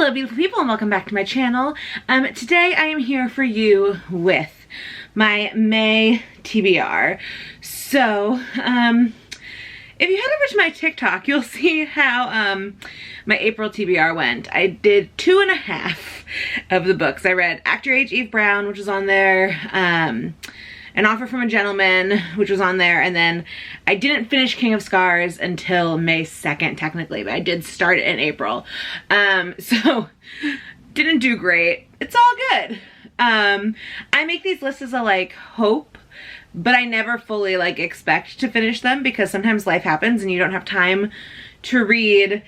Hello beautiful people and welcome back to my channel. Today I am here for you with my May TBR. So, if you head over to my TikTok, you'll see how my April TBR went. I did 2.5 of the books. I read Act Your Age, Eve Brown, which was on there, An Offer from a Gentleman, which was on there, and then I didn't finish King of Scars until May 2nd, technically, but I did start it in April. So, didn't do great. It's all good. I make these lists as a, like, hope, but I never fully, like, expect to finish them because sometimes life happens and you don't have time to read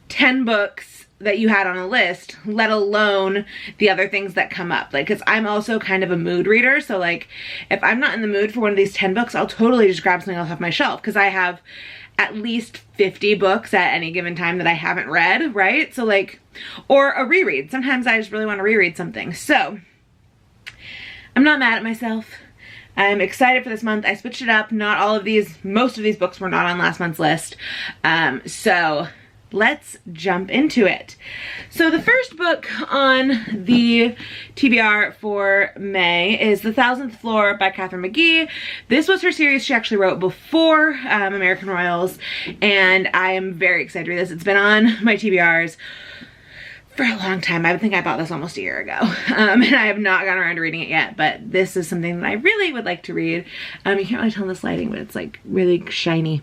10 books that you had on a list, let alone the other things that come up. Like, because I'm also kind of a mood reader, so like if I'm not in the mood for one of these 10 books, I'll totally just grab something else off my shelf because I have at least 50 books at any given time that I haven't read, right? So like, or a reread. Sometimes I just really want to reread something. So I'm not mad at myself. I'm excited for this month. I switched it up. Not all of these, most of these books were not on last month's list. So let's jump into it. So the first book on the TBR for May is The Thousandth Floor by Katharine McGee. This was her series she actually wrote before American Royals, and I am very excited to read this. It's been on my TBRs for a long time. I think I bought this almost a year ago, and I have not gotten around to reading it yet, but this is something that I really would like to read. You can't really tell in this lighting, but it's like really shiny.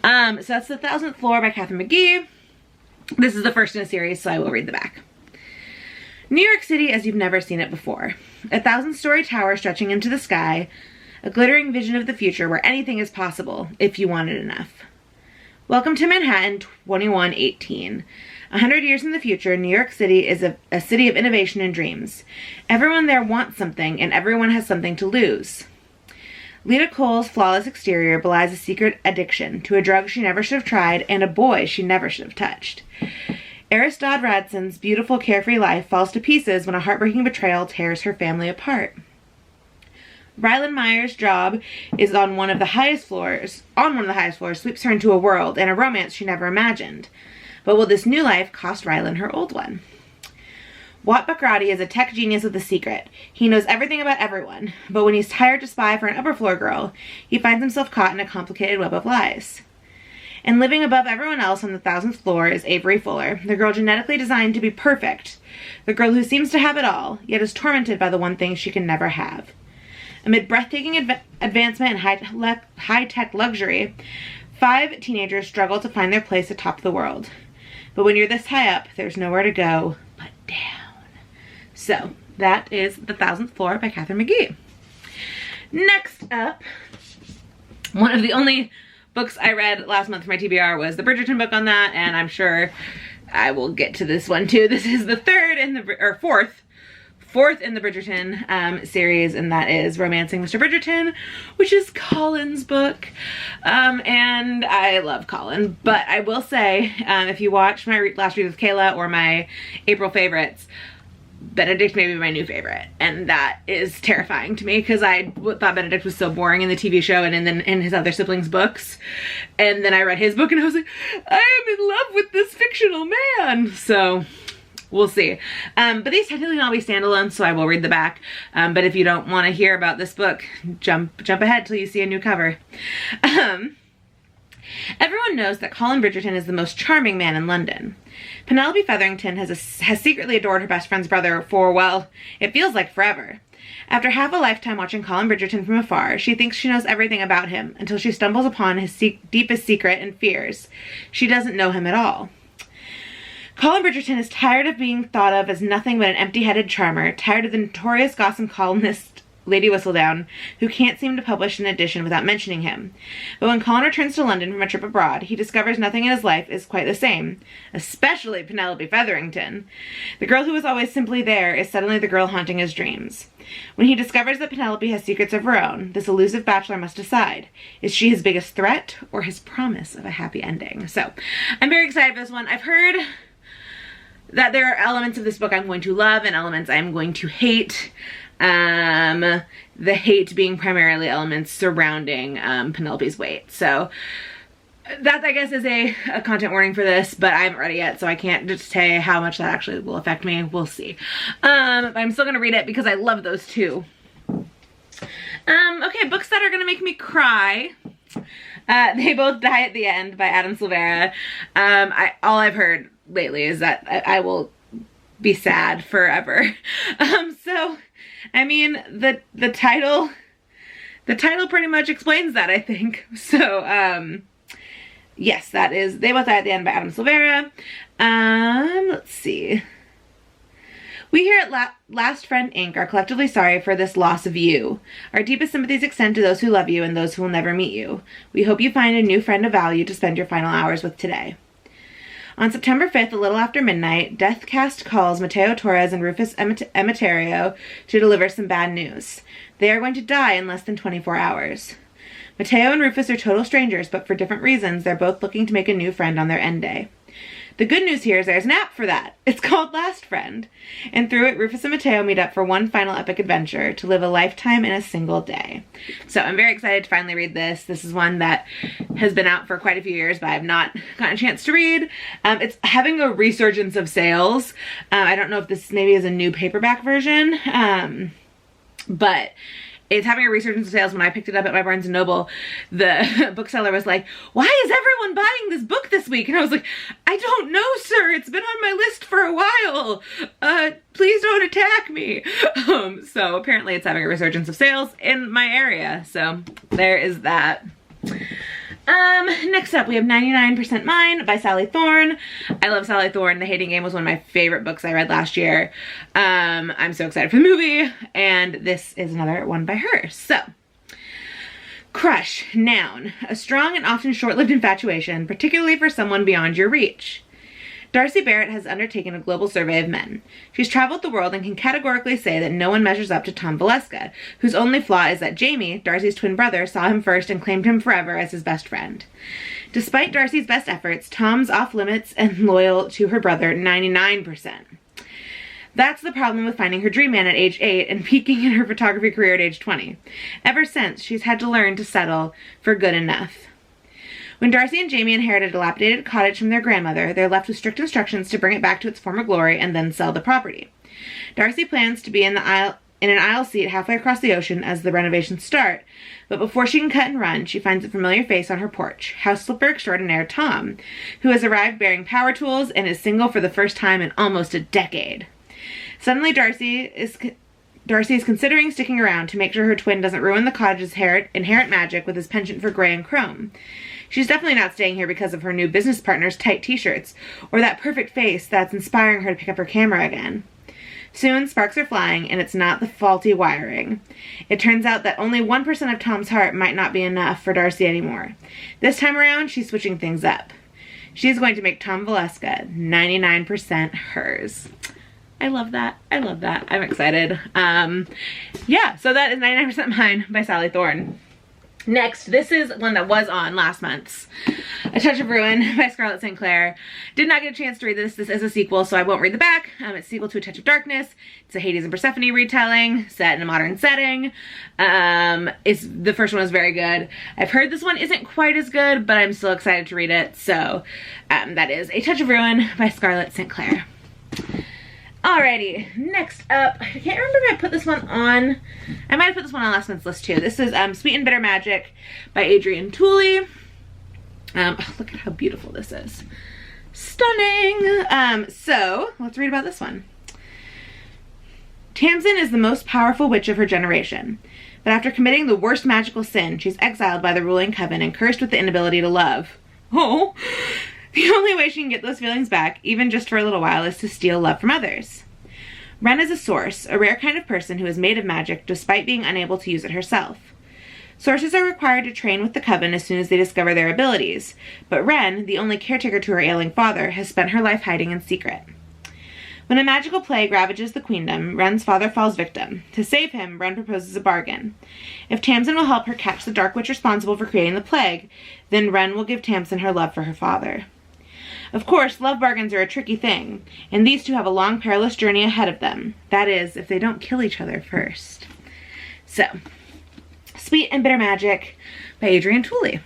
So that's The Thousandth Floor by Katharine McGee. This is the first in a series, so I will read the back. New York City as you've never seen it before. A 1,000-story tower stretching into the sky, a glittering vision of the future where anything is possible if you want it enough. Welcome to Manhattan 2118. 100 years in the future, New York City is a city of innovation and dreams. Everyone there wants something, and everyone has something to lose. Lita Cole's flawless exterior belies a secret addiction to a drug she never should have tried and a boy she never should have touched. Eris Dodd Radson's beautiful carefree life falls to pieces when a heartbreaking betrayal tears her family apart. Rylan Meyer's job is on one of the highest floors, sweeps her into a world and a romance she never imagined. But will this new life cost Rylan her old one? Watt Bakrati is a tech genius with a secret. He knows everything about everyone, but when he's hired to spy for an upper floor girl, he finds himself caught in a complicated web of lies. And living above everyone else on the 1,000th floor is Avery Fuller, the girl genetically designed to be perfect, the girl who seems to have it all, yet is tormented by the one thing she can never have. Amid breathtaking advancement and high-tech luxury, 5 teenagers struggle to find their place atop the world. But when you're this high up, there's nowhere to go but down. So, that is The 1,000th Floor by Katharine McGee. Next up, one of the only books I read last month for my TBR was the Bridgerton book on that, and I'm sure I will get to this one too. This is the fourth in the Bridgerton series, and that is Romancing Mr Bridgerton, which is Colin's book. And I love Colin, but I will say, if you watch my last Read with Kayla or my April favorites, Benedict may be my new favorite, and that is terrifying to me because I thought Benedict was so boring in the TV show and in his other siblings' books, and then I read his book and I was like, I am in love with this fictional man. So we'll see. But these technically can all be standalone, so I will read the back. But if you don't want to hear about this book, jump ahead till you see a new cover. Everyone knows that Colin Bridgerton is the most charming man in London. Penelope Featherington has secretly adored her best friend's brother for, well, it feels like forever. After half a lifetime watching Colin Bridgerton from afar, she thinks she knows everything about him until she stumbles upon his deepest secret and fears. She doesn't know him at all. Colin Bridgerton is tired of being thought of as nothing but an empty-headed charmer, tired of the notorious gossip columnist Lady Whistledown, who can't seem to publish an edition without mentioning him. But when Colin returns to London from a trip abroad, he discovers nothing in his life is quite the same, especially Penelope Featherington. The girl who was always simply there is suddenly the girl haunting his dreams. When he discovers that Penelope has secrets of her own, this elusive bachelor must decide, is she his biggest threat or his promise of a happy ending? So, I'm very excited for this one. I've heard that there are elements of this book I'm going to love and elements I'm going to hate. The hate being primarily elements surrounding Penelope's weight. So that, I guess, is a content warning for this, but I haven't read it yet, so I can't just say how much that actually will affect me. We'll see. But I'm still gonna read it because I love those two. Okay, books that are gonna make me cry. They Both Die at the End by Adam Silvera. All I've heard lately is that I will be sad forever. So, I mean, the title pretty much explains that, I think. So, yes, that is They Both Die at the End by Adam Silvera. Let's see. We here at Last Friend Inc. are collectively sorry for this loss of you. Our deepest sympathies extend to those who love you and those who will never meet you. We hope you find a new friend of value to spend your final hours with today. On September 5th, a little after midnight, Deathcast calls Mateo Torres and Rufus Emeterio to deliver some bad news. They are going to die in less than 24 hours. Mateo and Rufus are total strangers, but for different reasons, they're both looking to make a new friend on their end day. The good news here is there's an app for that. It's called Last Friend. And through it, Rufus and Mateo meet up for one final epic adventure to live a lifetime in a single day. So I'm very excited to finally read this. This is one that has been out for quite a few years, but I have not gotten a chance to read. It's having a resurgence of sales. I don't know if this maybe is a new paperback version, but it's having a resurgence of sales. When I picked it up at my Barnes & Noble, the bookseller was like, "Why is everyone buying this book this week?" And I was like, "I don't know, sir. It's been on my list for a while. Please don't attack me." So apparently it's having a resurgence of sales in my area. So there is that. Next up we have 99% Mine by Sally Thorne. I love Sally Thorne. The Hating Game was one of my favorite books I read last year. I'm so excited for the movie, and this is another one by her. So, crush, noun, a strong and often short-lived infatuation, particularly for someone beyond your reach. Darcy Barrett has undertaken a global survey of men. She's traveled the world and can categorically say that no one measures up to Tom Valeska, whose only flaw is that Jamie, Darcy's twin brother, saw him first and claimed him forever as his best friend. Despite Darcy's best efforts, Tom's off limits and loyal to her brother 99%. That's the problem with finding her dream man at age 8 and peaking in her photography career at age 20. Ever since, she's had to learn to settle for good enough. When Darcy and Jamie inherit a dilapidated cottage from their grandmother, they're left with strict instructions to bring it back to its former glory and then sell the property. Darcy plans to be in an aisle seat halfway across the ocean as the renovations start, but before she can cut and run, she finds a familiar face on her porch, house flipper extraordinaire Tom, who has arrived bearing power tools and is single for the first time in almost a decade. Suddenly, Darcy is considering sticking around to make sure her twin doesn't ruin the cottage's inherent magic with his penchant for gray and chrome. She's definitely not staying here because of her new business partner's tight t-shirts, or that perfect face that's inspiring her to pick up her camera again. Soon, sparks are flying, and it's not the faulty wiring. It turns out that only 1% of Tom's heart might not be enough for Darcy anymore. This time around, she's switching things up. She's going to make Tom Valeska 99% hers. I love that. I love that. I'm excited. Yeah, so that is 99% Mine by Sally Thorne. Next, this is one that was on last month's A Touch of Ruin by Scarlett St. Clair. Did not get a chance to read this. This is a sequel, so I won't read the back. It's a sequel to A Touch of Darkness. It's a Hades and Persephone retelling set in a modern setting. The first one is very good. I've heard this one isn't quite as good, but I'm still excited to read it. So that is A Touch of Ruin by Scarlett St. Clair. Alrighty, next up, I can't remember if I put this one on. I might have put this one on last month's list too. This is Sweet and Bitter Magic by Adrienne Tooley. Look at how beautiful this is. Stunning! So, let's read about this one. Tamsin is the most powerful witch of her generation. But after committing the worst magical sin, she's exiled by the ruling coven and cursed with the inability to love. Oh! The only way she can get those feelings back, even just for a little while, is to steal love from others. Wren is a source, a rare kind of person who is made of magic despite being unable to use it herself. Sources are required to train with the coven as soon as they discover their abilities, but Wren, the only caretaker to her ailing father, has spent her life hiding in secret. When a magical plague ravages the queendom, Wren's father falls victim. To save him, Wren proposes a bargain. If Tamsin will help her catch the dark witch responsible for creating the plague, then Wren will give Tamsin her love for her father. Of course, love bargains are a tricky thing, and these two have a long, perilous journey ahead of them. That is, if they don't kill each other first. So, Sweet and Bitter Magic by Adrienne Tooley.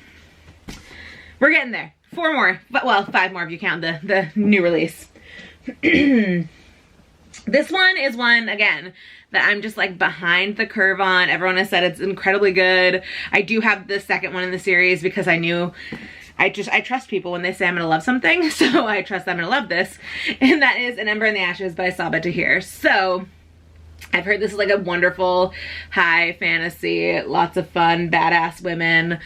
We're getting there. 4 more, but well, 5 more if you count the new release. This one is one, again, that I'm just like behind the curve on. Everyone has said it's incredibly good. I do have the second one in the series because I trust people when they say I'm gonna love something, so I trust I'm gonna love this. And that is An Ember in the Ashes by Saba Tahir. So I've heard this is like a wonderful high fantasy, lots of fun, badass women,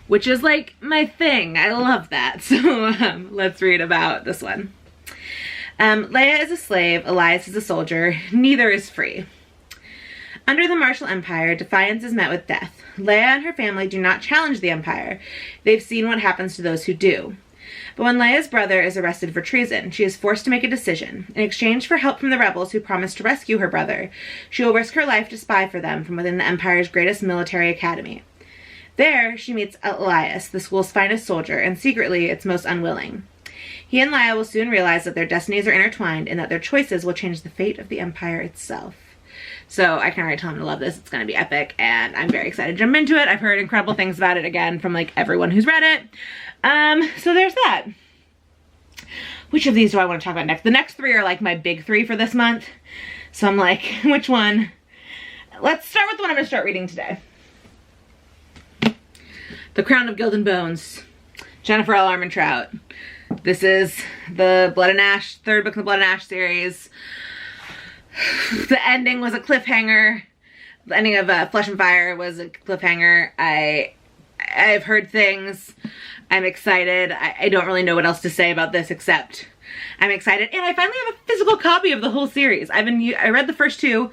which is like my thing. I love that. So let's read about this one. Leia is a slave, Elias is a soldier, neither is free. Under the Martial Empire, defiance is met with death. Leia and her family do not challenge the Empire. They've seen what happens to those who do. But when Leia's brother is arrested for treason, she is forced to make a decision. In exchange for help from the rebels who promise to rescue her brother, she will risk her life to spy for them from within the Empire's greatest military academy. There, she meets Elias, the school's finest soldier, and secretly its most unwilling. He and Leia will soon realize that their destinies are intertwined and that their choices will change the fate of the Empire itself. So I can already tell him to love this. It's going to be epic, and I'm very excited to jump into it. I've heard incredible things about it, again, from like everyone who's read it. So there's that. Which of these do I want to talk about next? The next 3 are like my big 3 for this month. So I'm like, which one? Let's start with the one I'm going to start reading today. The Crown of Gilded Bones, Jennifer L. Armentrout. This is the Blood and Ash, 3rd book in the Blood and Ash series. The ending was a cliffhanger. The ending of Flesh and Fire was a cliffhanger. I've heard things. I'm excited. I don't really know what else to say about this except I'm excited. And I finally have a physical copy of the whole series. I read the first 2.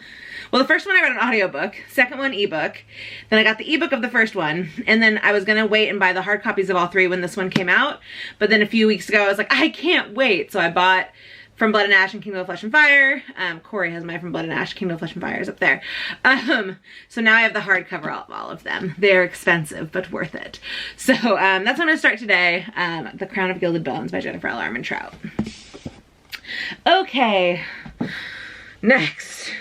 Well, the first one I read an audiobook, second one ebook. Then I got the ebook of the first one, and then I was gonna wait and buy the hard copies of all 3 when this one came out. But then a few weeks ago, I was like, I can't wait. So I bought From Blood and Ash and Kingdom of Flesh and Fire. Corey has my From Blood and Ash, Kingdom of Flesh and Fire is up there. So now I have the hardcover of all of them. They're expensive, but worth it. So that's what I'm gonna start today. The Crown of Gilded Bones by Jennifer L. Armentrout. Okay, next.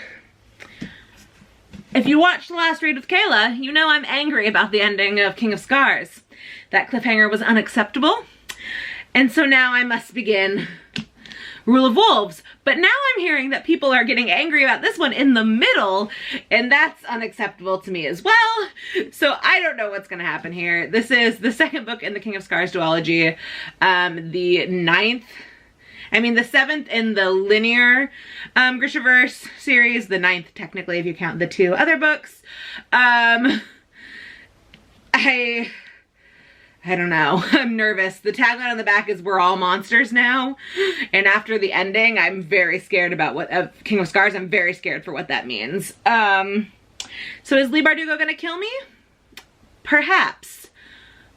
If you watched the last Read with Kayla, you know I'm angry about the ending of King of Scars. That cliffhanger was unacceptable. And so now I must begin Rule of Wolves. But now I'm hearing that people are getting angry about this one in the middle, and that's unacceptable to me as well. So I don't know what's gonna happen here. This is the 2nd book in the King of Scars duology, the 7th in the linear Grishaverse series, the 9th technically if you count the 2 other books. I don't know. I'm nervous. The tagline on the back is "We're all monsters now." And after the ending, I'm very scared about King of Scars. I'm very scared for what that means. So is Leigh Bardugo gonna kill me? Perhaps.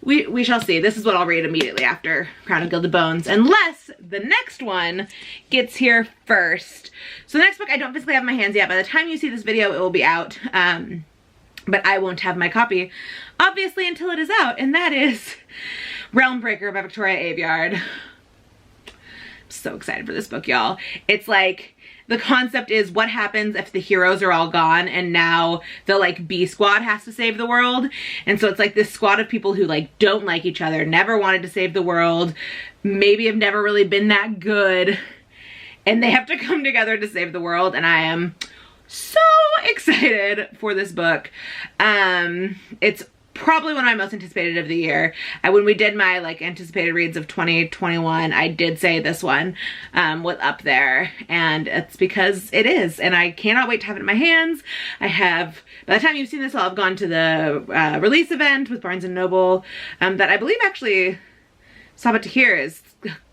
We shall see. This is what I'll read immediately after Crown of Gilded Bones, unless the next one gets here first. So the next book I don't physically have in my hands yet. By the time you see this video, it will be out. But I won't have my copy, obviously, until it is out, and that is Realmbreaker by Victoria Aveyard. I'm so excited for this book, y'all. It's like, the concept is what happens if the heroes are all gone and now the like B squad has to save the world. And so it's like this squad of people who like don't like each other, never wanted to save the world, maybe have never really been that good, and they have to come together to save the world. And I am so excited for this book. It's probably one of my most anticipated of the year. When we did my like anticipated reads of 2021, I did say this one was up there, and it's because it is, and I cannot wait to have it in my hands. By the time you've seen this, I'll have gone to the release event with Barnes & Noble that I believe actually Saba Tahir is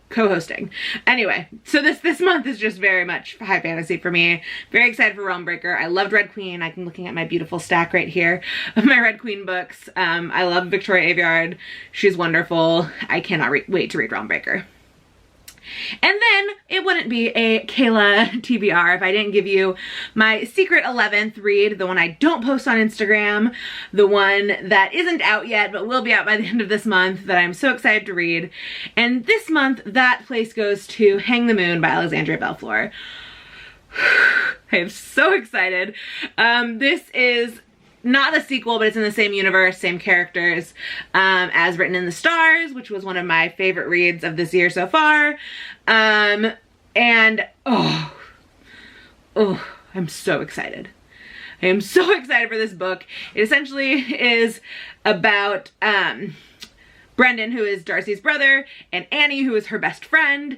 co-hosting. Anyway, so this month is just very much high fantasy for me. Very excited for Realmbreaker. I loved Red Queen. I'm looking at my beautiful stack right here of my Red Queen books. I love Victoria Aveyard. She's wonderful. I cannot wait to read Realmbreaker. And then it wouldn't be a Kayla TBR if I didn't give you my secret 11th read, the one I don't post on Instagram, the one that isn't out yet but will be out by the end of this month that I'm so excited to read. And this month that place goes to Hang the Moon by Alexandria Belfleur. I am so excited. This is not the sequel, but it's in the same universe, same characters, as Written in the Stars, which was one of my favorite reads of this year so far. And I'm so excited. I am so excited for this book. It essentially is about Brendan, who is Darcy's brother, and Annie, who is her best friend.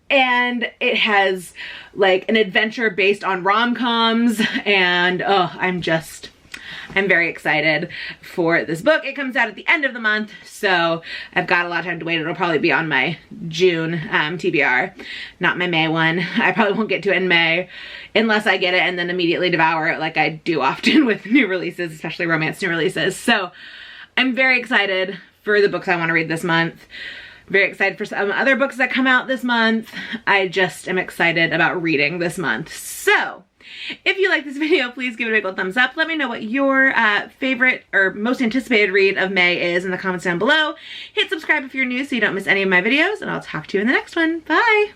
And it has like an adventure based on rom-coms, and I'm very excited for this book. It comes out at the end of the month, so I've got a lot of time to wait. It'll probably be on my June TBR, not my May one. I probably won't get to it in May unless I get it and then immediately devour it like I do often with new releases, especially romance new releases. So I'm very excited for the books I want to read this month. Very excited for some other books that come out this month. I just am excited about reading this month. So if you like this video, please give it a big old thumbs up. Let me know what your favorite or most anticipated read of May is in the comments down below. Hit subscribe if you're new so you don't miss any of my videos, and I'll talk to you in the next one. Bye!